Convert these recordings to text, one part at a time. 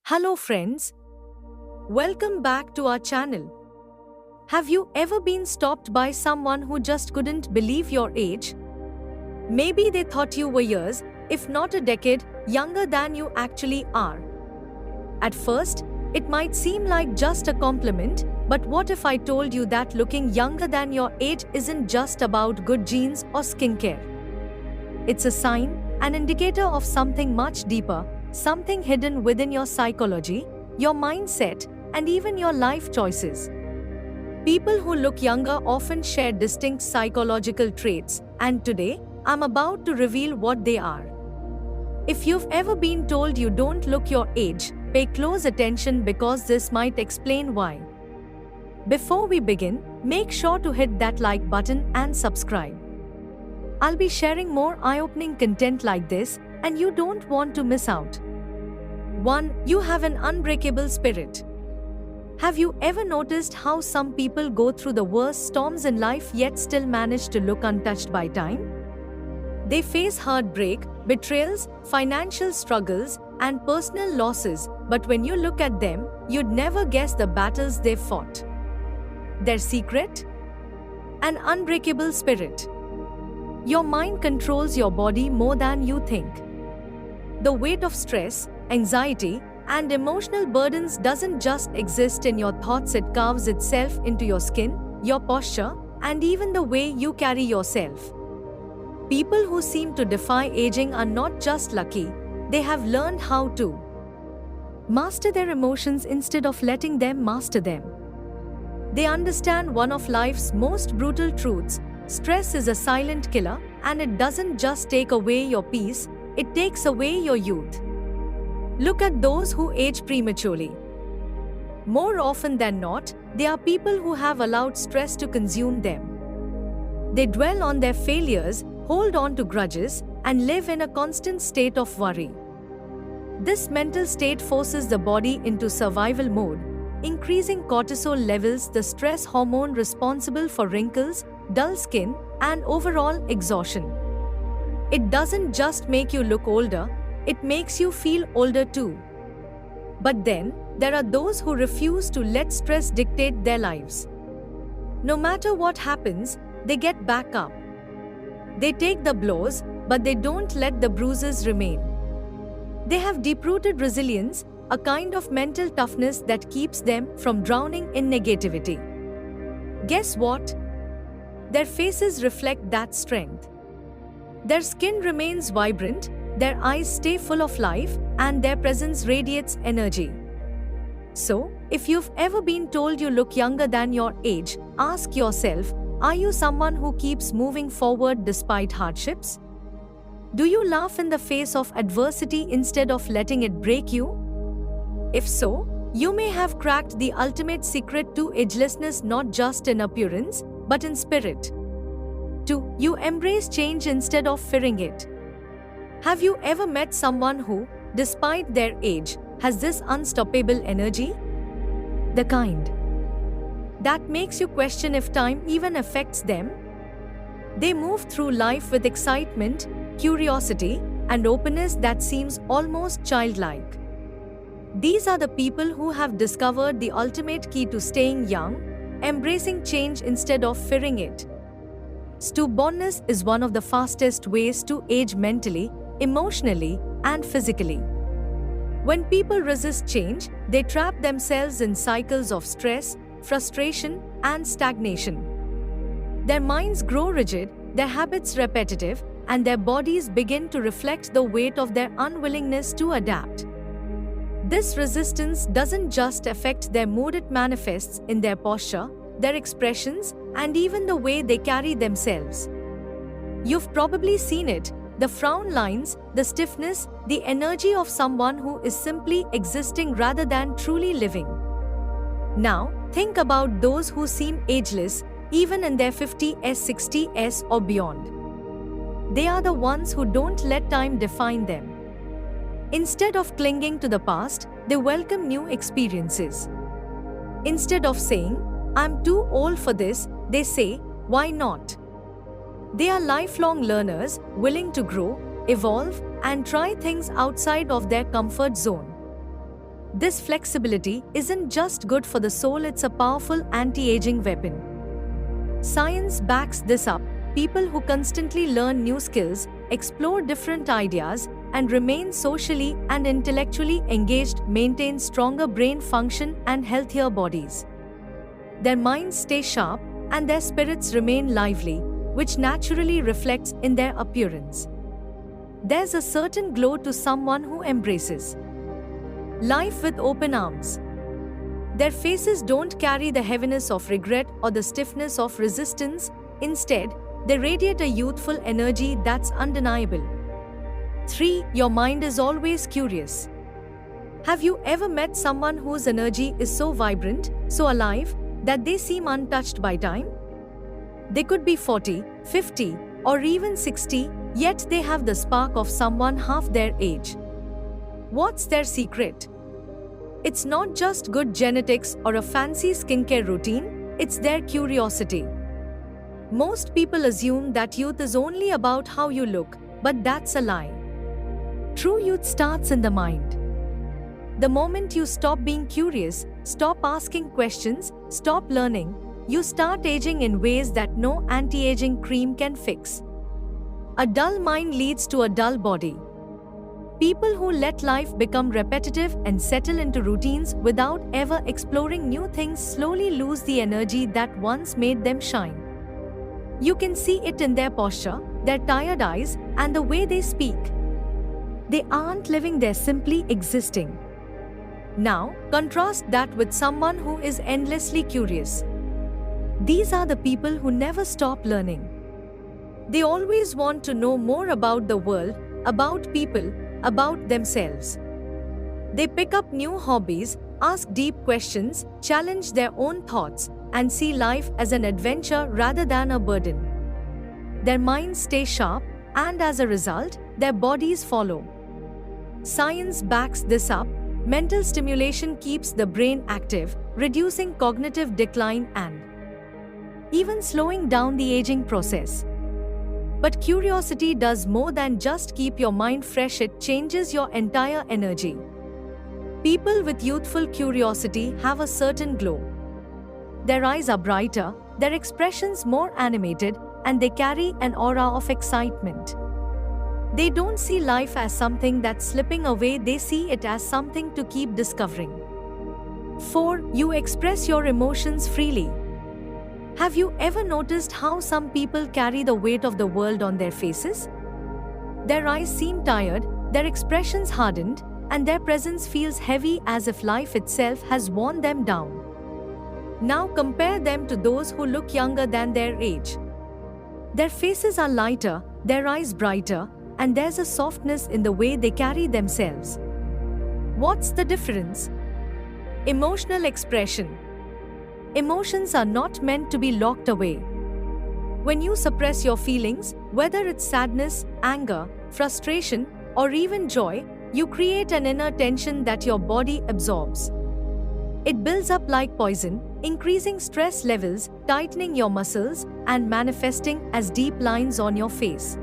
Hello friends, welcome back to our channel. Have you ever been stopped by someone who just couldn't believe your age? Maybe they thought you were years, if not a decade, younger than you actually are. At first, it might seem like just a compliment, but what if I told you that looking younger than your age isn't just about good genes or skincare? It's a sign, an indicator of something much deeper, something hidden within your psychology, your mindset, and even your life choices. People who look younger often share distinct psychological traits, and today, I'm about to reveal what they are. If you've ever been told you don't look your age, pay close attention because this might explain why. Before we begin, make sure to hit that like button and subscribe. I'll be sharing more eye-opening content like this, and you don't want to miss out. 1. You have an unbreakable spirit. Have you ever noticed how some people go through the worst storms in life yet still manage to look untouched by time? They face heartbreak, betrayals, financial struggles, and personal losses, but when you look at them, you'd never guess the battles they've fought. Their secret? An unbreakable spirit. Your mind controls your body more than you think. The weight of stress, anxiety, and emotional burdens doesn't just exist in your thoughts, it carves itself into your skin, your posture, and even the way you carry yourself. People who seem to defy aging are not just lucky, they have learned how to master their emotions instead of letting them master them. They understand one of life's most brutal truths: stress is a silent killer, and it doesn't just take away your peace, it takes away your youth. Look at those who age prematurely. More often than not, they are people who have allowed stress to consume them. They dwell on their failures, hold on to grudges, and live in a constant state of worry. This mental state forces the body into survival mode, increasing cortisol levels, the stress hormone responsible for wrinkles, dull skin, and overall exhaustion. It doesn't just make you look older, it makes you feel older too. But then, there are those who refuse to let stress dictate their lives. No matter what happens, they get back up. They take the blows, but they don't let the bruises remain. They have deep-rooted resilience, a kind of mental toughness that keeps them from drowning in negativity. Guess what? Their faces reflect that strength. Their skin remains vibrant, their eyes stay full of life, and their presence radiates energy. So, if you've ever been told you look younger than your age, ask yourself, are you someone who keeps moving forward despite hardships? Do you laugh in the face of adversity instead of letting it break you? If so, you may have cracked the ultimate secret to agelessness, not just in appearance, but in spirit. 2. You embrace change instead of fearing it. Have you ever met someone who, despite their age, has this unstoppable energy? The kind that makes you question if time even affects them. They move through life with excitement, curiosity, and openness that seems almost childlike. These are the people who have discovered the ultimate key to staying young, embracing change instead of fearing it. Stubbornness is one of the fastest ways to age mentally, emotionally, and physically. When people resist change, they trap themselves in cycles of stress, frustration, and stagnation. Their minds grow rigid, their habits repetitive, and their bodies begin to reflect the weight of their unwillingness to adapt. This resistance doesn't just affect their mood, it manifests in their posture, their expressions, and even the way they carry themselves. You've probably seen it: the frown lines, the stiffness, the energy of someone who is simply existing rather than truly living. Now, think about those who seem ageless, even in their 50s, 60s, or beyond. They are the ones who don't let time define them. Instead of clinging to the past, they welcome new experiences. Instead of saying, "I'm too old for this," they say, "Why not?" They are lifelong learners, willing to grow, evolve, and try things outside of their comfort zone. This flexibility isn't just good for the soul, it's a powerful anti-aging weapon. Science backs this up. People who constantly learn new skills, explore different ideas, and remain socially and intellectually engaged maintain stronger brain function and healthier bodies. Their minds stay sharp and their spirits remain lively, which naturally reflects in their appearance. There's a certain glow to someone who embraces life with open arms. Their faces don't carry the heaviness of regret or the stiffness of resistance. Instead, they radiate a youthful energy that's undeniable. 3. Your mind is always curious. Have you ever met someone whose energy is so vibrant, so alive, that they seem untouched by time? They could be 40, 50, or even 60, yet they have the spark of someone half their age. What's their secret? It's not just good genetics or a fancy skincare routine, it's their curiosity. Most people assume that youth is only about how you look, but that's a lie. True youth starts in the mind. The moment you stop being curious, stop asking questions, stop learning, you start aging in ways that no anti-aging cream can fix. A dull mind leads to a dull body. People who let life become repetitive and settle into routines without ever exploring new things slowly lose the energy that once made them shine. You can see it in their posture, their tired eyes, and the way they speak. They aren't living, they're simply existing. Now, contrast that with someone who is endlessly curious. These are the people who never stop learning. They always want to know more about the world, about people, about themselves. They pick up new hobbies, ask deep questions, challenge their own thoughts, and see life as an adventure rather than a burden. Their minds stay sharp, and as a result, their bodies follow. Science backs this up. Mental stimulation keeps the brain active, reducing cognitive decline and even slowing down the aging process. But curiosity does more than just keep your mind fresh, it changes your entire energy. People with youthful curiosity have a certain glow. Their eyes are brighter, their expressions more animated, and they carry an aura of excitement. They don't see life as something that's slipping away, they see it as something to keep discovering. 4. You express your emotions freely. Have you ever noticed how some people carry the weight of the world on their faces? Their eyes seem tired, their expressions hardened, and their presence feels heavy as if life itself has worn them down. Now compare them to those who look younger than their age. Their faces are lighter, their eyes brighter, and there's a softness in the way they carry themselves. What's the difference? Emotional expression. Emotions are not meant to be locked away. When you suppress your feelings, whether it's sadness, anger, frustration, or even joy, you create an inner tension that your body absorbs. It builds up like poison, increasing stress levels, tightening your muscles, and manifesting as deep lines on your face.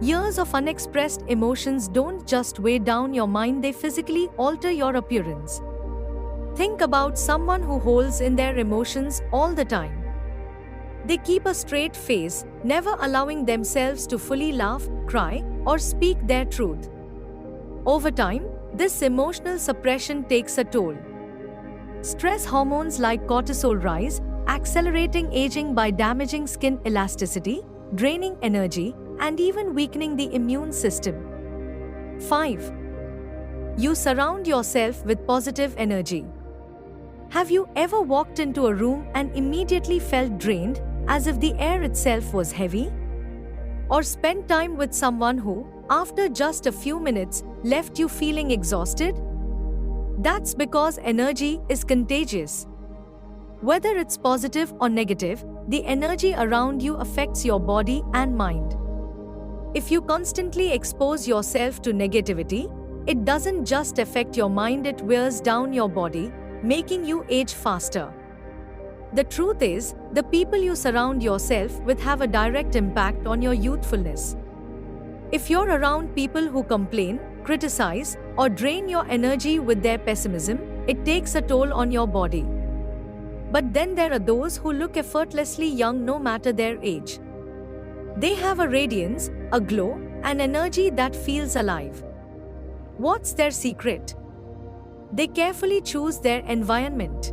Years of unexpressed emotions don't just weigh down your mind, they physically alter your appearance. Think about someone who holds in their emotions all the time. They keep a straight face, never allowing themselves to fully laugh, cry, or speak their truth. Over time, this emotional suppression takes a toll. Stress hormones like cortisol rise, accelerating aging by damaging skin elasticity, draining energy, and even weakening the immune system. 5. You surround yourself with positive energy. Have you ever walked into a room and immediately felt drained, as if the air itself was heavy? Or spent time with someone who, after just a few minutes, left you feeling exhausted? That's because energy is contagious. Whether it's positive or negative, the energy around you affects your body and mind. If you constantly expose yourself to negativity, it doesn't just affect your mind, it wears down your body, making you age faster. The truth is, the people you surround yourself with have a direct impact on your youthfulness. If you're around people who complain, criticize, or drain your energy with their pessimism, it takes a toll on your body. But then there are those who look effortlessly young no matter their age. They have a radiance, a glow, an energy that feels alive. What's their secret? They carefully choose their environment.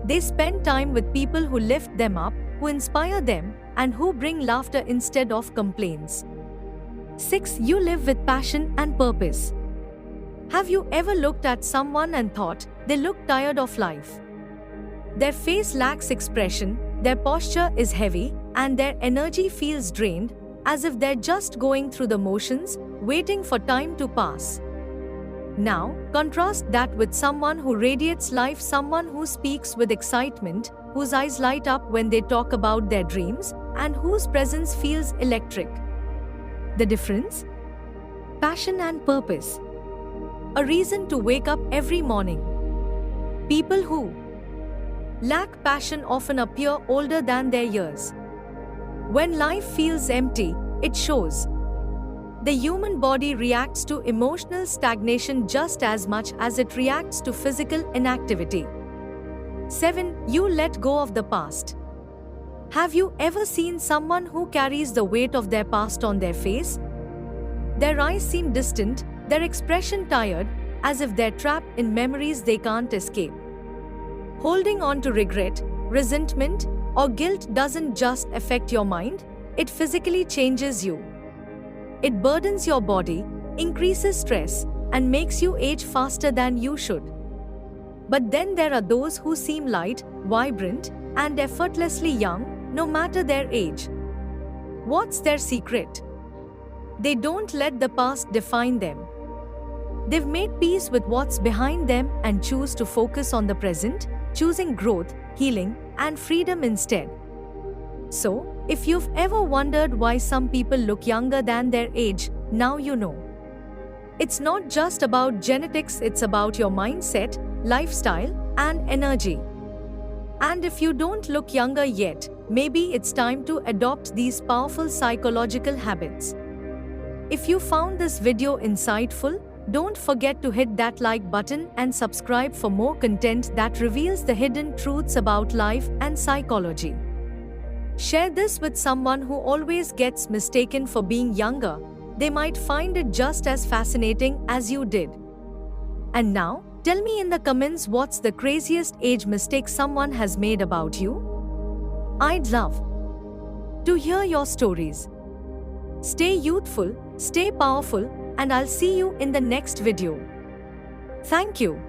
They spend time with people who lift them up, who inspire them, and who bring laughter instead of complaints. 6. You live with passion and purpose. Have you ever looked at someone and thought, they look tired of life? Their face lacks expression, their posture is heavy, and their energy feels drained, as if they're just going through the motions, waiting for time to pass. Now, contrast that with someone who radiates life, someone who speaks with excitement, whose eyes light up when they talk about their dreams, and whose presence feels electric. The difference? Passion and purpose. A reason to wake up every morning. People who lack passion often appear older than their years. When life feels empty, it shows. The human body reacts to emotional stagnation just as much as it reacts to physical inactivity. 7. You let go of the past. Have you ever seen someone who carries the weight of their past on their face? Their eyes seem distant, their expression tired, as if they're trapped in memories they can't escape. Holding on to regret, resentment, or guilt doesn't just affect your mind, it physically changes you. It burdens your body, increases stress, and makes you age faster than you should. But then there are those who seem light, vibrant, and effortlessly young, no matter their age. What's their secret? They don't let the past define them. They've made peace with what's behind them and choose to focus on the present, choosing growth, healing, and freedom instead. So, if you've ever wondered why some people look younger than their age, now you know. It's not just about genetics, it's about your mindset, lifestyle, and energy. And if you don't look younger yet, maybe it's time to adopt these powerful psychological habits. If you found this video insightful, don't forget to hit that like button and subscribe for more content that reveals the hidden truths about life and psychology. Share this with someone who always gets mistaken for being younger. They might find it just as fascinating as you did. And now, tell me in the comments what's the craziest age mistake someone has made about you? I'd love to hear your stories. Stay youthful, stay powerful, and I'll see you in the next video. Thank you.